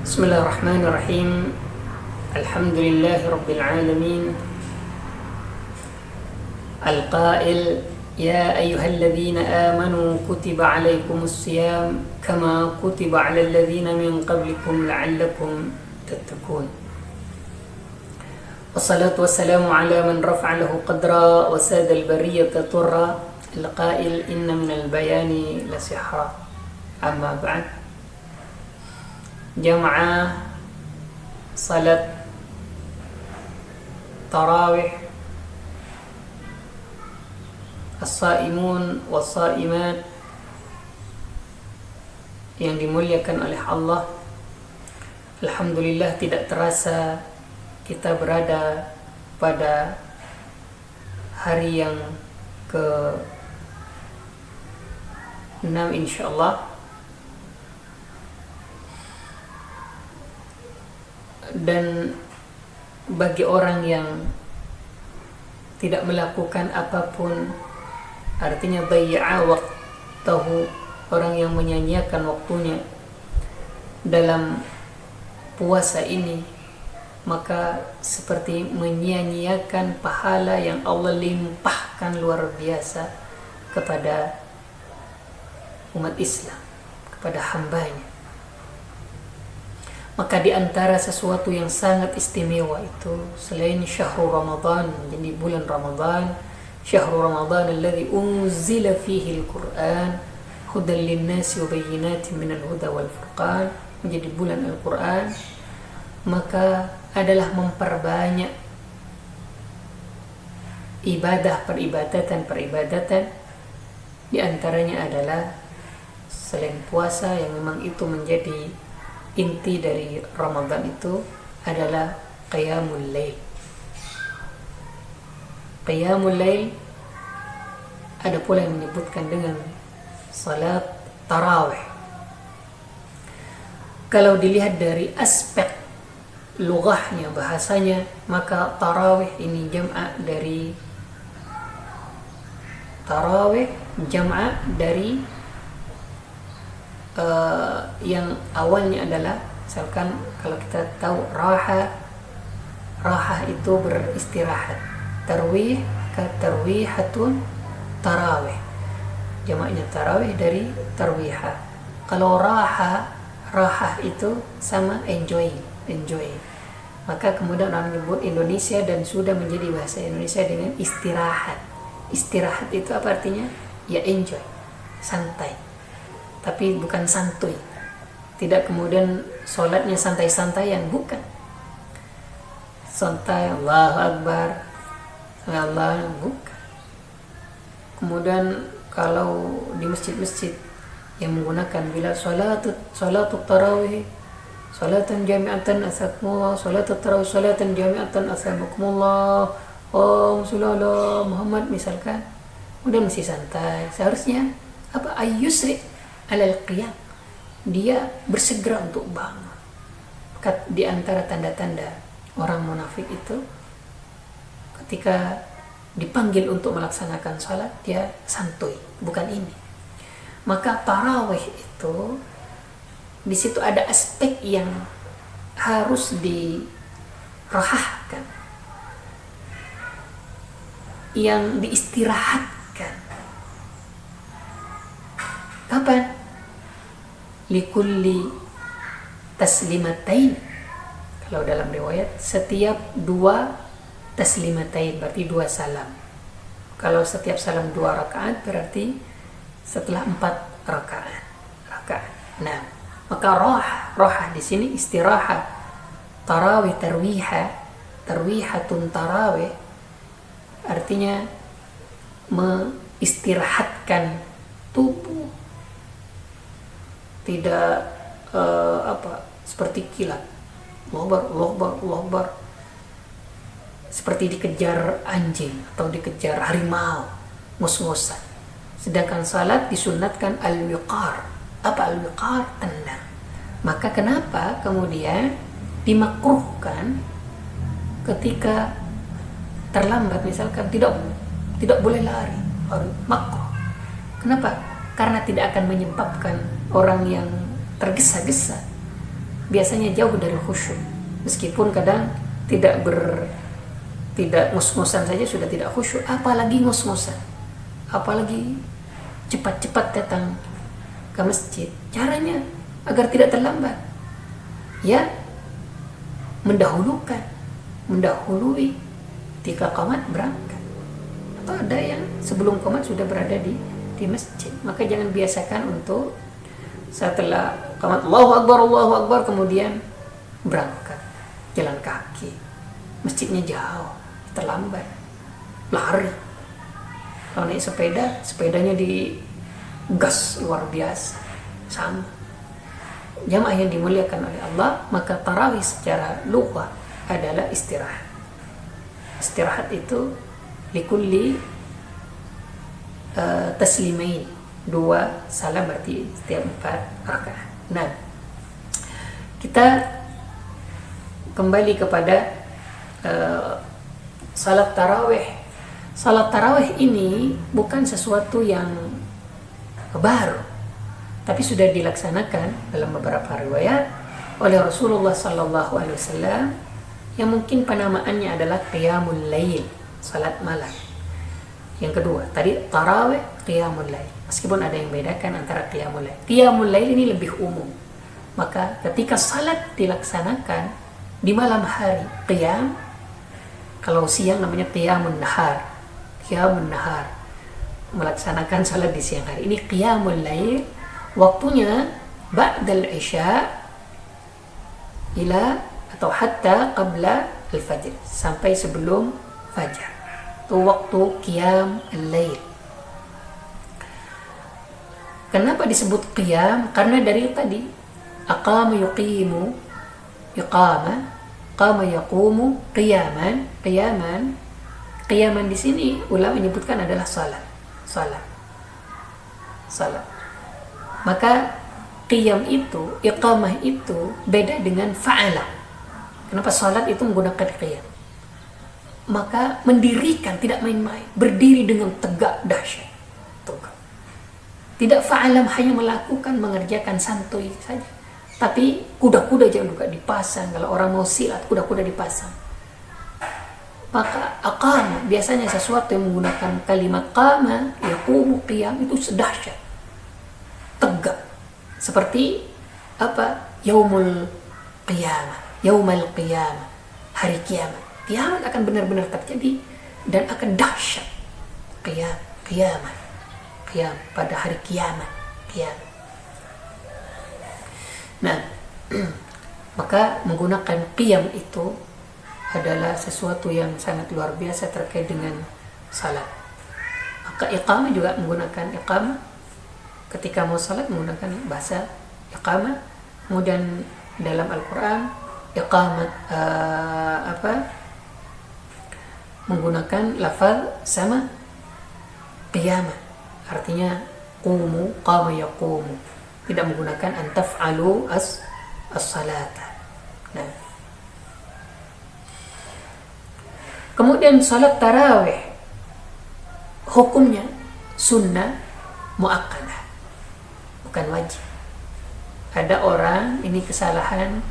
بسم الله الرحمن الرحيم. الحمد لله رب العالمين. القائل: يا أيها الذين آمنوا كتب عليكم الصيام كما كتب على الذين من قبلكم لعلكم تتقون. والصلاة والسلام على من رفع له قدرا وساد البرية طرا. القائل: إن من البيان لسحرا. أما بعد، jamaah salat tarawih, as-saimun was-saimat yang dimuliakan oleh Allah. Alhamdulillah, tidak terasa kita berada pada hari yang ke-6 insyaallah. Dan bagi orang yang tidak melakukan apapun, artinya dayya'a waqtahu, orang yang menyanyiakan waktunya dalam puasa ini, maka seperti menyia-nyiakan pahala yang Allah limpahkan luar biasa kepada umat Islam, kepada hambanya. Maka di antara sesuatu yang sangat istimewa itu, selain syahrul Ramadan, jadi bulan Ramadan, syahrul Ramadan alladzi unzila fihi al-Qur'an hudan lin-nasi wa bayyinatin minal huda wal furqan, menjadi bulan Al-Qur'an, maka adalah memperbanyak ibadah, peribadatan. Di antaranya adalah selain puasa yang memang itu menjadi inti dari Ramadan, itu adalah qiyamul lail. Qiyamul lail ada pula yang menyebutkan dengan salat tarawih. Kalau dilihat dari aspek lughahnya, bahasanya, maka tarawih ini jam'a dari yang awalnya adalah, misalkan kalau kita tahu raha itu beristirahat, tarwih maka tarwihatun tarawih, jamaknya tarawih dari tarwiha. Kalau raha itu sama enjoy, maka kemudian orang menyebut Indonesia dan sudah menjadi bahasa Indonesia dengan istirahat. Istirahat itu apa artinya? Ya enjoy, santai, tapi bukan santuy. Tidak kemudian sholatnya santai-santaian, bukan. Santai, Allahu Akbar, Allah, bukan. Kemudian kalau di masjid-masjid yang menggunakan bila salatut tarawih, salatan jami'atan asakumullah, salatut tarawih salatan jami'atan asakumullah, Sallallahu Muhammad misalkan, kemudian masih santai. Seharusnya apa? Ayyusri alal qiyam, dia bersegera untuk bangun. Di antara tanda-tanda orang munafik itu, ketika dipanggil untuk melaksanakan salat, dia santuy, bukan ini. Maka tarawih itu di situ ada aspek yang harus dirahahkan, yang diistirahatkan. Kapan? Likulli taslimatain. Kalau dalam riwayat, setiap 2 taslimatain berarti 2 salam. Kalau setiap salam 2 rakaat berarti setelah 4 rakaat. Nah, maka roha di sini istirahat. Tarawih tarwihatun tarawih artinya mengistirahatkan tubuh, tidak seperti kilat, Allah Akbar, seperti dikejar anjing atau dikejar harimau, ngos-ngosan. Sedangkan salat disunatkan al-wiqar. Apa al-wiqar? Tenang. Maka kenapa kemudian dimakruhkan ketika terlambat, misalkan tidak boleh lari, makruh. Kenapa? Karena tidak akan menyebabkan orang yang tergesa-gesa biasanya jauh dari khusyuk. Meskipun kadang tidak ngos-ngosan saja sudah tidak khusyuk, apalagi ngos-ngosan, apalagi cepat-cepat datang ke masjid. Caranya agar tidak terlambat, ya mendahului ketika qamat berangkat, atau ada yang sebelum qamat sudah berada di masjid. Maka jangan biasakan untuk setelah qamat Allahu Akbar kemudian berangkat jalan kaki, masjidnya jauh, terlambat, lari. Kalau naik sepedanya di gas luar biasa. Sama jamaah yang dimuliakan oleh Allah, maka tarawih secara lughah adalah istirahat. Istirahat itu likulli taslimain, 2 salam berarti setiap 4 rakaat. Nah, kita kembali kepada salat tarawih. Salat tarawih ini bukan sesuatu yang baru, tapi sudah dilaksanakan dalam beberapa riwayat oleh Rasulullah sallallahu alaihi wasallam, yang mungkin penamaannya adalah qiyamul lail, salat malam. Yang kedua, tadi tarawih, qiyamul lail. Meskipun ada yang bedakan antara qiyamul lail. Qiyamul lail ini lebih umum. Maka ketika salat dilaksanakan di malam hari, qiyam. Kalau siang namanya qiyamun nahar. Qiyamun nahar, melaksanakan salat di siang hari. Ini qiyamul lail, waktunya ba'dal isya ila atau hatta qabla al-fajr, sampai sebelum fajar. Itu waktu qiyam al-lail. Kenapa disebut qiyam? Karena dari tadi aqama yuqimu, iqama, qama yaqumu, qiyaman. Qiyaman di sini ulama menyebutkan adalah salat. Maka qiyam itu, iqamah itu beda dengan fa'ala. Kenapa salat itu menggunakan qiyam? Maka mendirikan, tidak main-main, berdiri dengan tegak dahsyat. Tidak fa'alam hanya melakukan, mengerjakan santuy saja. Tapi kuda-kuda juga dipasang. Kalau orang mau silat, kuda-kuda dipasang. Maka aqama biasanya sesuatu yang menggunakan kalimat qama, yaqumu, qiyam, itu sedahsyat, tegak. Seperti apa? Yaumul qiyamah, yaumal qiyamah, hari kiamat. Kiamat akan benar-benar terjadi dan akan dahsyat. Qiyam pada hari kiamat. Nah, maka menggunakan qiyam itu adalah sesuatu yang sangat luar biasa terkait dengan salat. Maka iqamah juga menggunakan iqamah. Ketika mau salat menggunakan bahasa iqamah. Kemudian dalam Al-Quran iqamah menggunakan lafaz sama qiyamah. Artinya qumu, qama yaqumu. Tidak menggunakan antaf'alu as-salata. Nah, kemudian salat tarawih hukumnya sunnah muakkadah, bukan wajib. Ada orang ini kesalahan,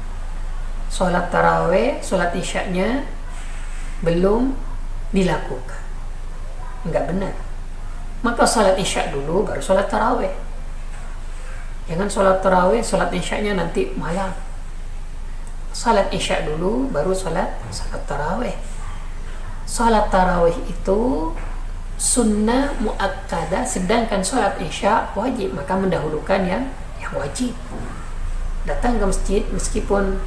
salat tarawih, salat isyaknya belum dilakukan, enggak benar. Maka salat isyak dulu baru salat tarawih. Jangan salat tarawih, salat isyaknya nanti malam. Salat isyak dulu baru salat tarawih. Salat tarawih itu sunnah muakkadah, sedangkan salat isya wajib. Maka mendahulukan yang wajib. Datang ke masjid meskipun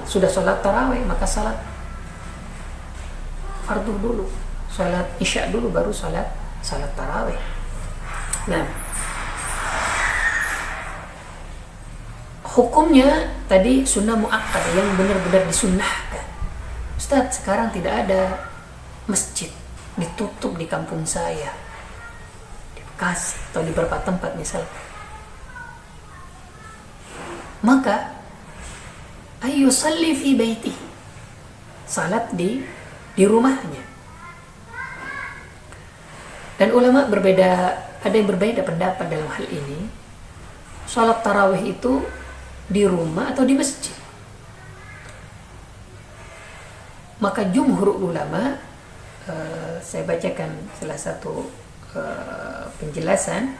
sudah salat tarawih, maka salat fardu dulu, salat isya dulu baru salat tarawih. Nah, hukumnya tadi sunnah muakkadah yang benar-benar disunnahkan. Ustaz, sekarang tidak ada masjid, ditutup di kampung saya, di Bekasi atau di beberapa tempat misalnya. Maka ayu salli fi baitihi, salat di rumahnya. Dan ulama ada yang berbeda pendapat dalam hal ini. Salat tarawih itu di rumah atau di masjid. Maka jumhur ulama, saya bacakan salah satu penjelasan,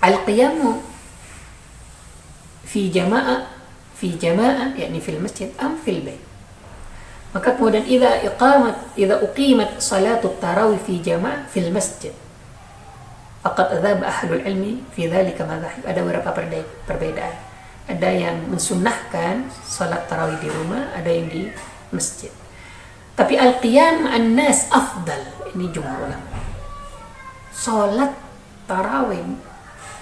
al-qiyamu fi jama'ah yakni fil masjid am fil bait. Maka kemudian idza uqimat salatu tarawih fi jama'ah fil masjid faqad adzaba ahlul ilmi fi dzalika madzahib. Ada beberapa perbedaan. Ada yang mensunnahkan salat tarawih di rumah, ada yang di masjid. Tapi al-qiyam an-nas afdal. Ini jumhur ulama. Salat tarawih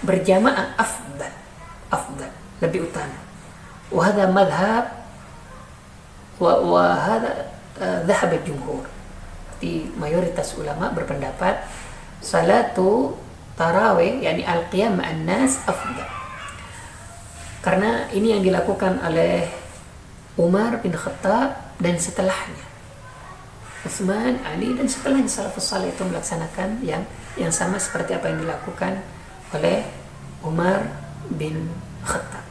berjamaah afdal, lebih utama. Wa hadha madhhab wa hadha dhahab al-jumhur. Di mayoritas ulama berpendapat salatu tarawih yakni al-qiyam an-nas afdal. Karena ini yang dilakukan oleh Umar bin Khattab dan setelahnya Utsman, Ali, dan setelahnya salafus saleh itu melaksanakan yang sama seperti apa yang dilakukan oleh Umar bin Khattab.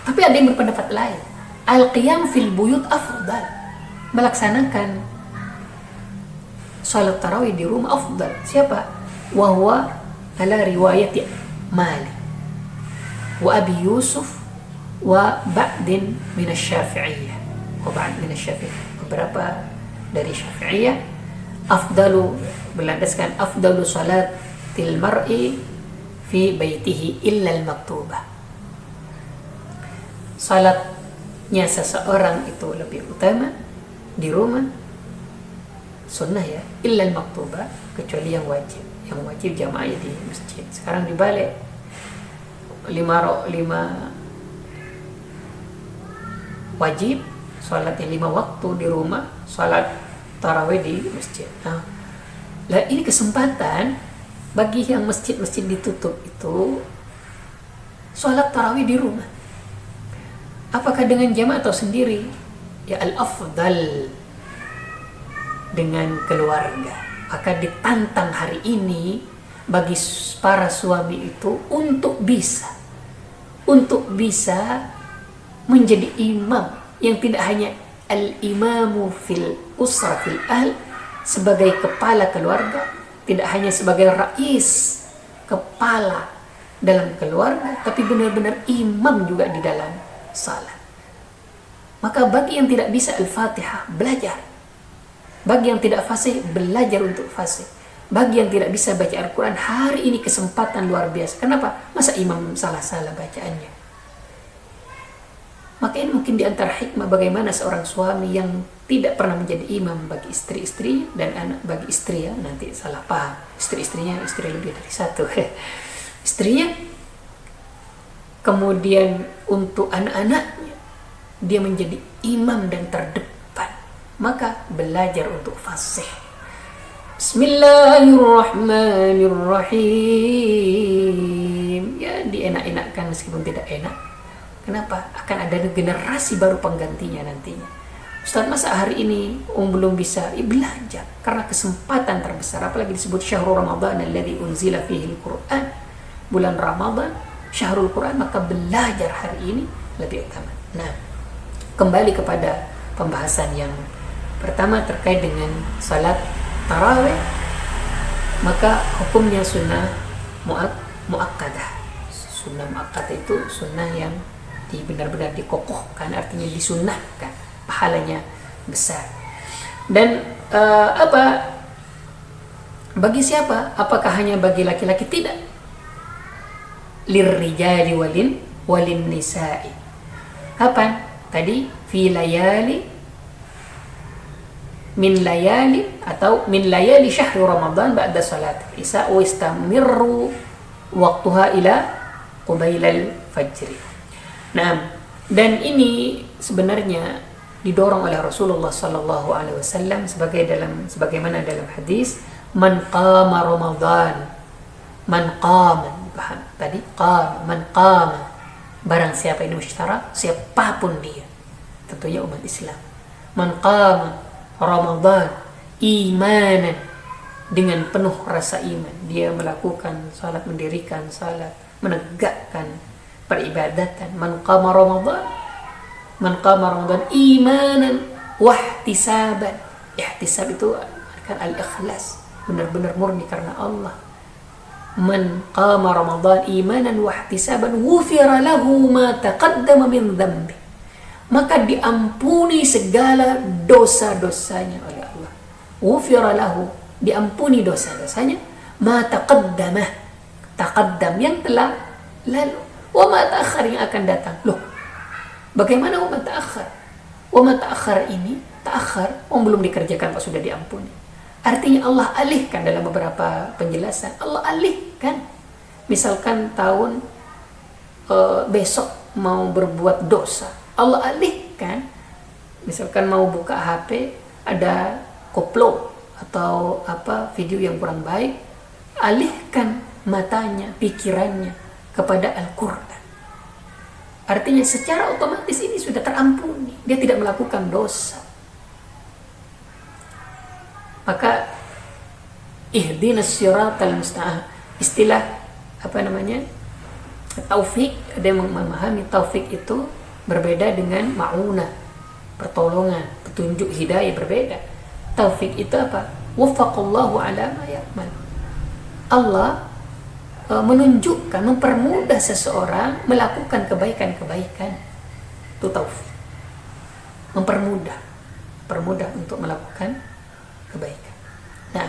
Tapi ada yang berpendapat lain. Al-qiyam fil buyut afdal. Melaksanakan salat tarawih di rumah afdal. Siapa? Wa huwa ala riwayat Malik wa Abi Yusuf wa ba'din min asy-Syafi'iyah. Beberapa dari Syafi'iyah, afdalu, berlandaskan afdalu salatil mar'i fi baitihi illa al-maktubah. Salatnya seseorang itu lebih utama di rumah, sunnah ya, illa al-maktubah, kecuali yang wajib. Yang wajib jamaah di masjid. Sekarang dibalik, 5 wajib, salatnya 5 waktu di rumah, salat tarawih di masjid. Nah, ini kesempatan bagi yang masjid-masjid ditutup itu salat tarawih di rumah. Apakah dengan jamaah atau sendiri? Ya al-afdal dengan keluarga. Maka ditantang hari ini bagi para suami itu untuk bisa menjadi imam, yang tidak hanya al-imamu fil usra fil ahl, sebagai kepala keluarga, tidak hanya sebagai rais, kepala dalam keluarga, tapi benar-benar imam juga di dalam salat. Maka bagi yang tidak bisa al-Fatihah, belajar. Bagi yang tidak fasih, belajar untuk fasih. Bagi yang tidak bisa baca Al-Quran, hari ini kesempatan luar biasa. Kenapa? Masa imam salah-salah bacaannya? Maka ini mungkin diantara hikmah bagaimana seorang suami yang tidak pernah menjadi imam bagi istri-istrinya, dan anak bagi istri, ya, nanti salah paham. Istri-istrinya, istri lebih dari satu. Istrinya, kemudian untuk anak-anaknya, dia menjadi imam dan terdepan. Maka belajar untuk fasih. Bismillahirrahmanirrahim. Ya, dienak-enakkan meskipun tidak enak. Kenapa? Akan ada generasi baru penggantinya nantinya. Ustaz, masa hari ini belum bisa? Belajar, karena kesempatan terbesar. Apalagi disebut syahrul Ramadan alladzi unzila fihi al-Qur'an. Bulan Ramadan, syahrul Qur'an, maka belajar hari ini lebih utama. Nah, kembali kepada pembahasan yang pertama terkait dengan salat tarawih, maka hukumnya sunnah muakkadah. Sunnah muakkadah itu sunnah yang benar-benar dikokohkan, artinya disunnahkan, pahalanya besar. Dan bagi siapa? Apakah hanya bagi laki-laki? Tidak. Lirrijali walin nisa'i. Kapan? Tadi fi layali min layali syahri Ramadan ba'da salat isya wa istamirru waqtuha ila qubailal fajri. Nah, dan ini sebenarnya didorong oleh Rasulullah sallallahu alaihi wasallam sebagaimana dalam hadis, man qama Ramadan, man qama barang siapa, ini musyarak, siapapun dia, tentunya umat Islam. Man qama Ramadan imanan, dengan penuh rasa iman dia melakukan salat, mendirikan salat, menegakkan peribadatan. Man qama Ramadan imanan wahtisaban. Ihtisab itu kan al-ikhlas, benar-benar murni karena Allah. Man qama Ramadan imanan wahtisaban ghufira lahu ma taqaddama min dhanbi. Maka diampuni segala dosa-dosanya oleh Allah. Ghufira lahu, diampuni dosa-dosanya, ma taqaddam yang telah lalu, wa ma ta'akhkhar yang akan datang. Loh, bagaimana wa ma ta'akhkhar? Wa ma ta'akhkhar ini, ta'akhkhar belum dikerjakan kok sudah diampuni. Artinya Allah alihkan, dalam beberapa penjelasan Allah alihkan. Misalkan tahun besok mau berbuat dosa, Allah alihkan. Misalkan mau buka HP ada koplo atau video yang kurang baik, alihkan matanya, pikirannya kepada Al-Quran. Artinya secara otomatis ini sudah terampuni, dia tidak melakukan dosa. Maka ihdinas siratal mustaqim, istilah taufik, ada yang memahami taufik itu berbeda dengan ma'unah, pertolongan, petunjuk, hidayah, berbeda. Taufik itu apa? Waffaqallahu ala ma ya'mal. Allah menunjukkan, mempermudah seseorang melakukan kebaikan-kebaikan. Itu taufik. Mempermudah untuk melakukan kebaikan. Nah,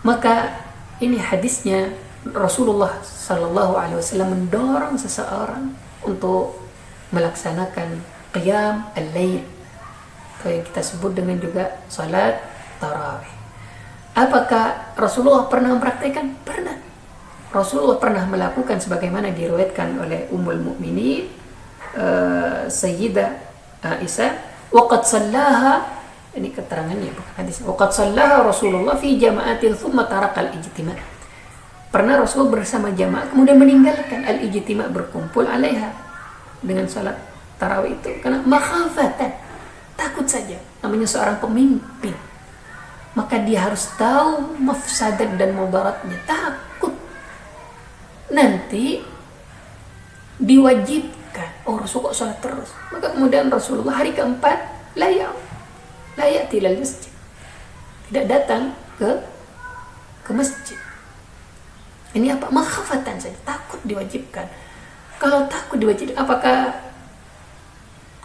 maka ini hadisnya Rasulullah sallallahu alaihi wasallam mendorong seseorang untuk melaksanakan qiyam al-lail, atau yang kita sebut dengan juga salat tarawih. Apakah Rasulullah pernah mempraktikkan? Pernah. Rasulullah pernah melakukan sebagaimana diriwayatkan oleh Ummul Mukminin Sayyidah Aisyah, waqad sallaha, ini keterangannya bukan hadis. Waqad sallaha Rasulullah fi jama'atin thumma taraka al-ijtima'. Pernah Rasulullah bersama jamaah kemudian meninggalkan al-ijtima', berkumpul alaiha, dengan salat tarawih itu, karena makhafatan, takut saja. Namanya seorang pemimpin, maka dia harus tahu mafsadat dan mudaratnya. Takut nanti diwajibkan, Rasul kok salat terus. Maka kemudian Rasulullah hari keempat la ya'ti ilal masjid, tidak datang ke masjid. Ini apa? Makhafatan saja, takut diwajibkan. Kalau takut diwajibkan, apakah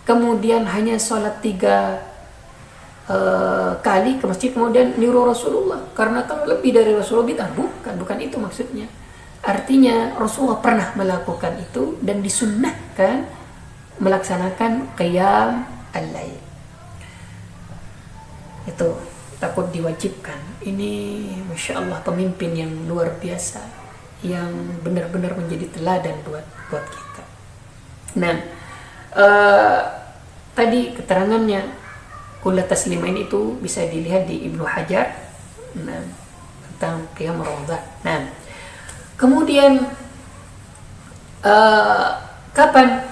kemudian hanya sholat 3 kali ke masjid kemudian niru Rasulullah? Karena kalau lebih dari Rasulullah bid'ah. Bukan itu maksudnya. Artinya Rasulullah pernah melakukan itu dan disunnahkan melaksanakan qiyam al-lail. Itu takut diwajibkan. Ini Masya Allah pemimpin yang luar biasa, yang benar-benar menjadi teladan buat kita. Nah, tadi keterangannya kulla taslimain itu bisa dilihat di Ibnu Hajar, tentang qiyam Ramadan. Nah, kemudian kapan?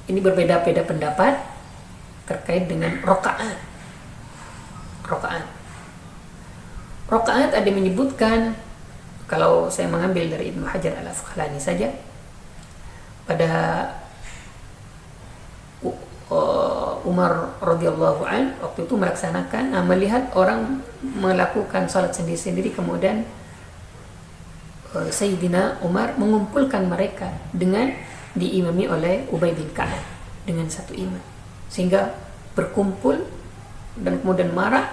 Ini berbeda-beda pendapat terkait dengan rakaat. Rakaat ada yang menyebutkan, kalau saya mengambil dari Ibnu Hajar al-Asqalani saja, pada Umar radhiyallahu an waktu itu melaksanakan, melihat orang melakukan salat sendiri-sendiri, kemudian Sayyidina Umar mengumpulkan mereka dengan diimami oleh Ubay bin Ka'ab dengan satu imam, sehingga berkumpul dan kemudian marah,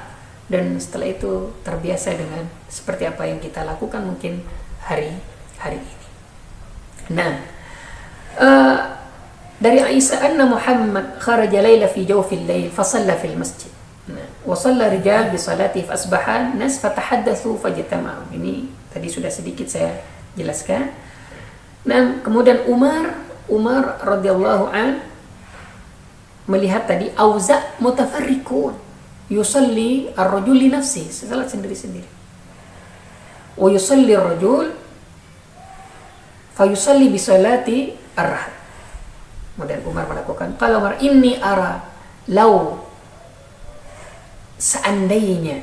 dan setelah itu terbiasa dengan seperti apa yang kita lakukan mungkin hari ini. Nah, dari Aisyah anna Muhammad kharaja laila fi jawfil lail fa shalla fil masjid. Wa shalla rijal bi salati fa asbaha nas fatahaddatsu fajtama'u. Ini tadi sudah sedikit saya jelaskan. Nah, kemudian Umar radhiyallahu an melihat tadi auza mutafarriqun yusalli ar-rajul li nafsi, salat sendiri-sendiri. Wa yusalli ar-rajul fa yusalli bi salati ar-rahd. Kemudian Umar melakukan, qala Umar inni ara law, seandainya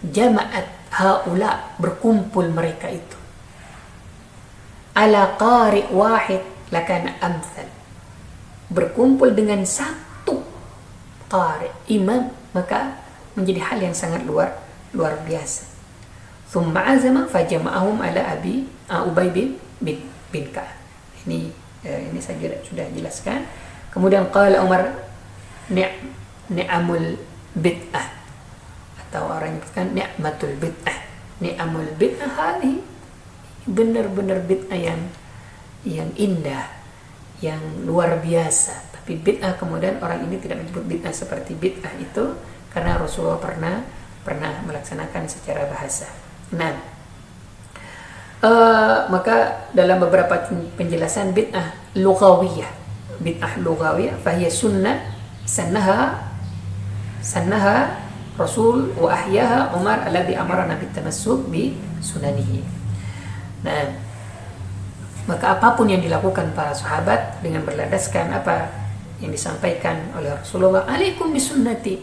jama'at haula, berkumpul mereka itu, ala qari wahid lakana amthal. Berkumpul dengan satu qari, imam, maka menjadi hal yang sangat luar biasa. Thumma azama fajama'ahum ala Ubay bin Ka'ab. Ini saya sudah jelaskan. Kemudian qala Umar ni'amul bid'ah, atau orang menyebutkan ni'matul bid'ah. Ni'amul bid'ah hadhi, benar-benar bid'ah yang indah, yang luar biasa. Tapi bid'ah, kemudian orang ini tidak menyebut bid'ah seperti bid'ah itu karena Rasulullah pernah melaksanakan secara bahasa. Nah, maka dalam beberapa penjelasan bid'ah lughawiyah fahiya sunnah sannaha Rasul wa ahyaha Umar alladhi amara Nabi tamassuk bi sunanihi. Nah, maka apapun yang dilakukan para sahabat dengan berlandaskan apa yang disampaikan oleh Rasulullah, alaikum bisunnati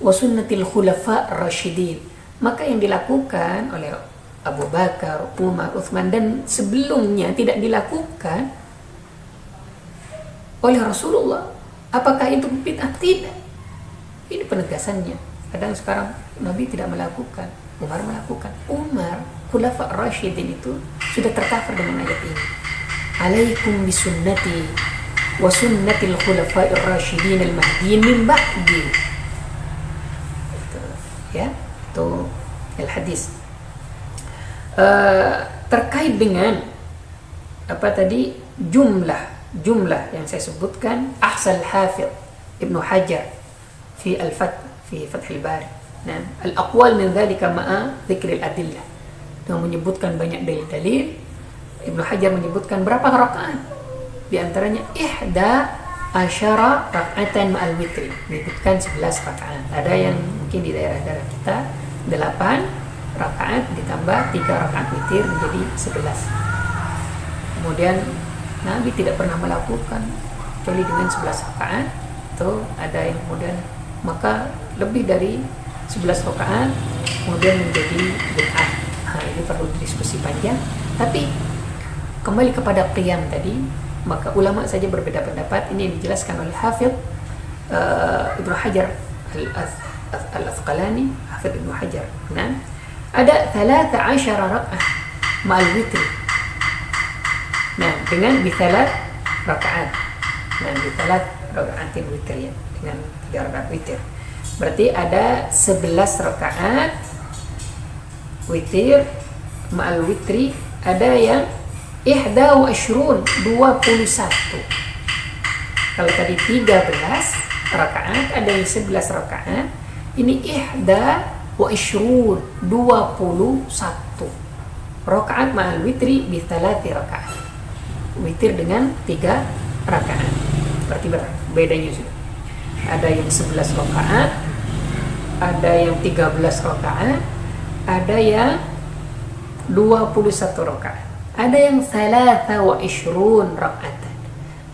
wa sunnatil khulafa rasyidin, maka yang dilakukan oleh Abu Bakar, Umar, Uthman dan sebelumnya tidak dilakukan oleh Rasulullah, apakah itu bid'ah? Tidak. Ini penegasannya. Kadang sekarang Nabi tidak melakukan, Umar melakukan. Umar, khulafa rasyidin itu sudah tercover dengan ayat ini. Alaikum bisunnati wa sunnatil khulafa'ir rasyidin al-mahdiyyin min ba'di. Itu ya, itu al-hadis. Terkait dengan apa tadi jumlah yang saya sebutkan, ahsal hafidh Ibnu Hajar fi Fathul Bari. Nah, al-aqwal min dzalika ma'a dzikri al-adillah. Dia menyebutkan banyak dalil-dalil. Ibnu Hajar menyebutkan berapa rakaat? Di antaranya ihda asyara raka'atan ma'al witri. Menyebutkan 11 rakaat. Ada yang mungkin di daerah-daerah kita 8 rakaat ditambah 3 rakaat witir menjadi 11. Kemudian Nabi tidak pernah melakukan kecuali dengan 11 rakaat. Itu ada yang kemudian maka lebih dari 11 rakaat kemudian menjadi bid'ah. Ini perlu diskusi panjang. Tapi kembali kepada qiyam tadi, maka ulama saja berbeda pendapat. Ini yang dijelaskan oleh Hafidh Ibnu Hajar al-Asqalani, Hafidh Ibnu Hajar. Nah, ada 13 rakaat ma'al witri. Nah, dengan bi 3 rakaat. Nah, bi 3 rakaatin witir ya, dengan 3 rakaat witir. Berarti ada 11 rakaat witir ma'al witri. Ada yang ihda wa ashrun 21. Kalau tadi 13 rakaat, ada yang 11 rakaat. Ini ihda wa ashrun 21 rakaat ma'al witri bi 3 rakaat. Witir dengan 3 rakaat. Berarti bedanya sudah. Ada yang 11 rakaat, ada yang 13 rakaat, ada yang 21 rakaat, ada yang 23 rakaat,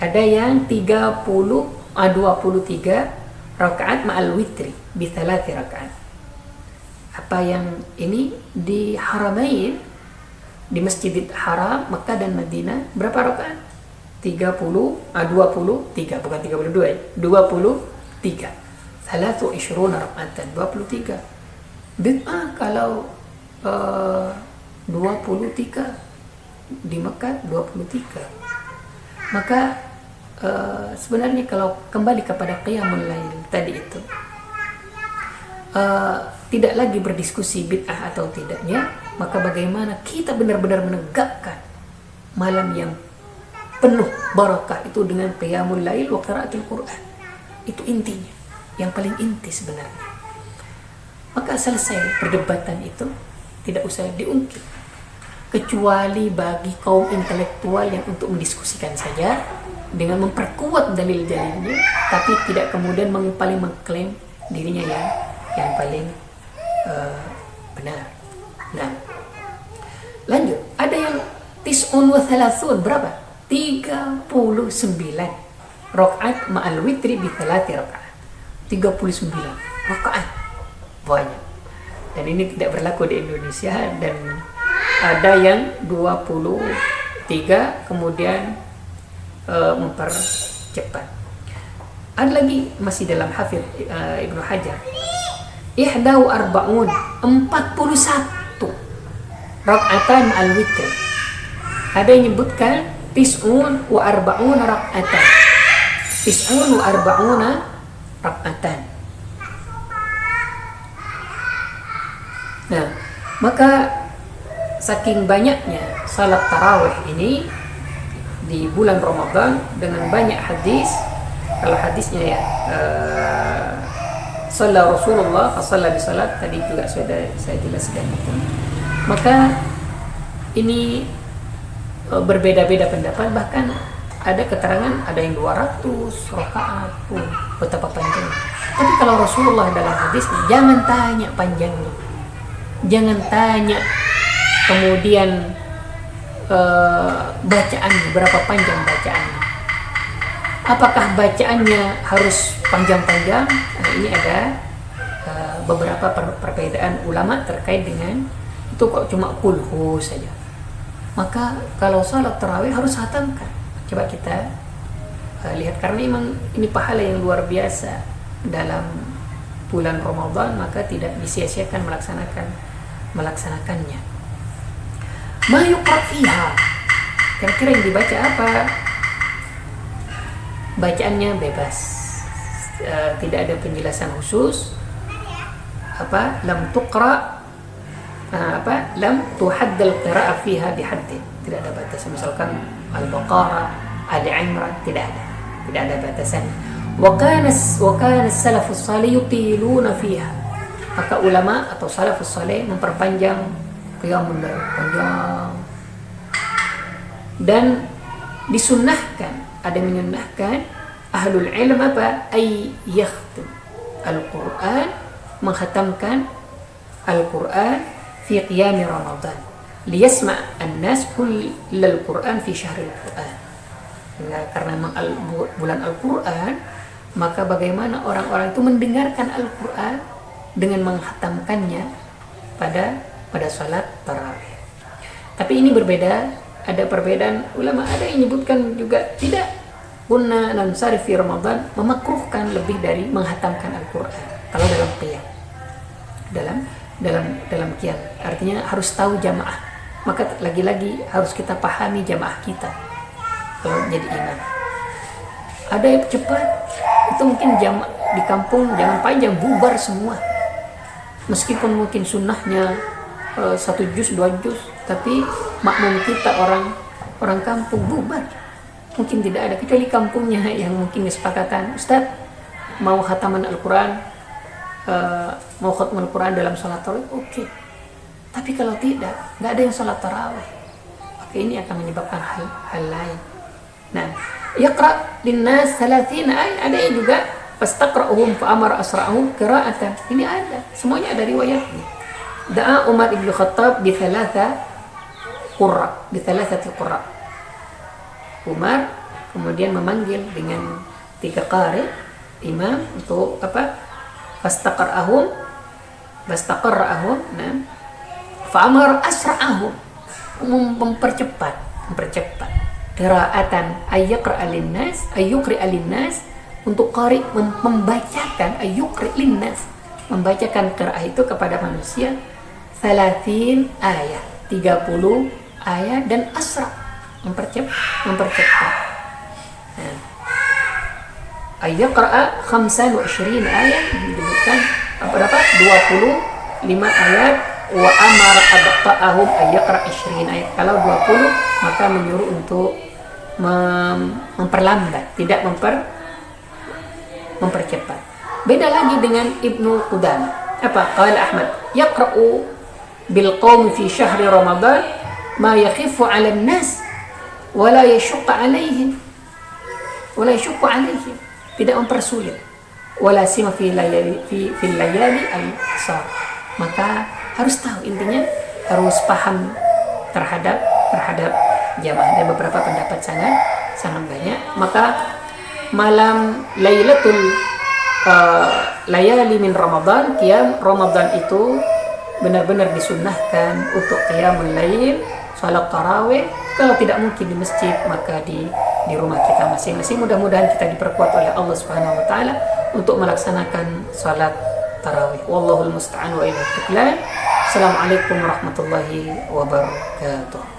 ada yang 23 rakaat ma'al witri bi 3 rakaat. Apa yang ini di Haramain, di Masjidil Haram Makkah dan Madinah berapa rakaat? 23, bukan 32 ya, 23. 23 rakaatan, 23. Bid'ah kalau 23 di Mekah 23. Maka sebenarnya kalau kembali kepada qiyamul lail tadi itu, tidak lagi berdiskusi bid'ah atau tidaknya, maka bagaimana kita benar-benar menegakkan malam yang penuh barakah itu dengan qiyamul lail wa qiraatul Quran. Itu intinya, yang paling inti sebenarnya. Maka selesai perdebatan itu, tidak usah diungkit, kecuali bagi kaum intelektual yang untuk mendiskusikan saja dengan memperkuat dalil-dalilnya, tapi tidak kemudian paling mengklaim dirinya yang paling benar. Nah, lanjut, ada yang tis'un wa thalathun, berapa? 39 rakaat ma'al witri bi 3 rakaat. 39 rakaat, banyak. Dan ini tidak berlaku di Indonesia, dan ada yang 23 kemudian mempercepat. Ada lagi masih dalam Hafidh Ibnu Hajar, ihdau arba'un, 41 rak'atan al-witr. Ada yang menyebutkan tis'un wa arba'una rak'atan, tis'un wa arba'una rak'atan. Nah, maka saking banyaknya salat tarawih ini di bulan Ramadan dengan banyak hadis. Kalau hadisnya ya shalla Rasulullah fa shalla bi salat, tadi juga sudah saya jelaskan itu. Maka ini berbeda-beda pendapat, bahkan ada keterangan ada yang 200 rakaat pun, betapa panjangnya. Tapi kalau Rasulullah dalam hadisnya, jangan tanya panjangnya, jangan tanya kemudian bacaannya berapa panjang bacaannya, apakah bacaannya harus panjang-panjang. Nah, ini ada beberapa perbedaan ulama terkait dengan itu. Kok cuma kulhu saja? Maka kalau salat tarawih harus hatamkan. Coba kita lihat, karena memang ini pahala yang luar biasa dalam bulan Ramadan, maka tidak disia-siakan melaksanakannya. Ma yuqra fiha, kira-kira yang dibaca apa? Bacaannya bebas, tidak ada penjelasan khusus. Lam tuqra, lam tuhaddal qira'ah fiha bihaddin, tidak ada batasan. Misalkan Al-Baqarah, Ali Imran, tidak ada batasan. Wa kana salafus salih yutiluna fiha, maka ulama atau salafus salih memperpanjang qiyamul lail, panjang. Dan disunnahkan, ada menyunnahkan ahlul ilm ay yakhtim al-Quran, menghatamkan Al-Quran fi qiyam Ramadan liyasma' an-nas kullal Quran fi syahril Quran. Karena memang bulan Al-Quran, maka bagaimana orang-orang itu mendengarkan Al-Quran dengan menghatamkannya pada salat tarawih. Tapi ini berbeda, ada perbedaan ulama. Ada yang menyebutkan juga tidak, kunna nansarif fi Ramadan, memakruhkan lebih dari menghatamkan Al-Quran kalau dalam qiyam, dalam qiyam. Artinya harus tahu jamaah, maka lagi-lagi harus kita pahami jamaah kita kalau jadi imam. Ada yang cepat, itu mungkin jamaah di kampung jangan panjang, bubar semua. Meskipun mungkin sunnahnya 1 juz 2 juz, tapi makmum kita orang kampung, bubar. Mungkin tidak ada, kecuali kampungnya yang mungkin kesepakatan, Ustaz mau khataman Al-Quran, mau khatmul Quran dalam salat tarawih, oke. Tapi kalau tidak, nggak ada yang salat tarawih, maka ini akan menyebabkan hal lain. Nah, yaqra linnas 30 ayat, ada yang juga fastaqra'uhum fa'amara asra'ahum qira'atan. Ini ada, semuanya ada riwayatnya. Da'a Umar ibn Khattab bi thalathati qurra. Umar kemudian memanggil dengan 3 qari imam untuk fastaqra'ahum, nah, fa'amara asra'ahum, mempercepat qira'atan ayyaqra'a linnas, untuk qari membacakan membacakan qira'ah itu kepada manusia 30 ayat, 30 ayat, dan asra, mempercepat. Nah, ayyaqra'a 25 ayat, disebutkan berapa? 25 ayat. Wa amara abta'ahum ayyaqra' 20 ayat. Kalau 20, maka menyuruh untuk memperlambat, tidak mempercepat. Beda lagi dengan Ibnu Qudamah. Qala Ahmad, yaqra'u bil qaum fi syahri Ramadan ma yakhifu 'ala an-nas wa la yashqa 'alaihim. Tidak mempersulit. Wala sima fi layali al-qasar. Maka harus tahu, intinya harus paham terhadap jamaah. Ada beberapa pendapat sangat banyak. Maka malam Lailatul layali min Ramadan, qiyam Ramadan itu benar-benar disunnahkan untuk qiyamul lail, salat tarawih. Kalau tidak mungkin di masjid, maka di rumah kita masing-masing. Mudah-mudahan kita diperkuat oleh Allah Subhanahu wa taala untuk melaksanakan salat tarawih. Wallahul musta'an wa ilaihi tuklan. Assalamualaikum warahmatullahi wabarakatuh.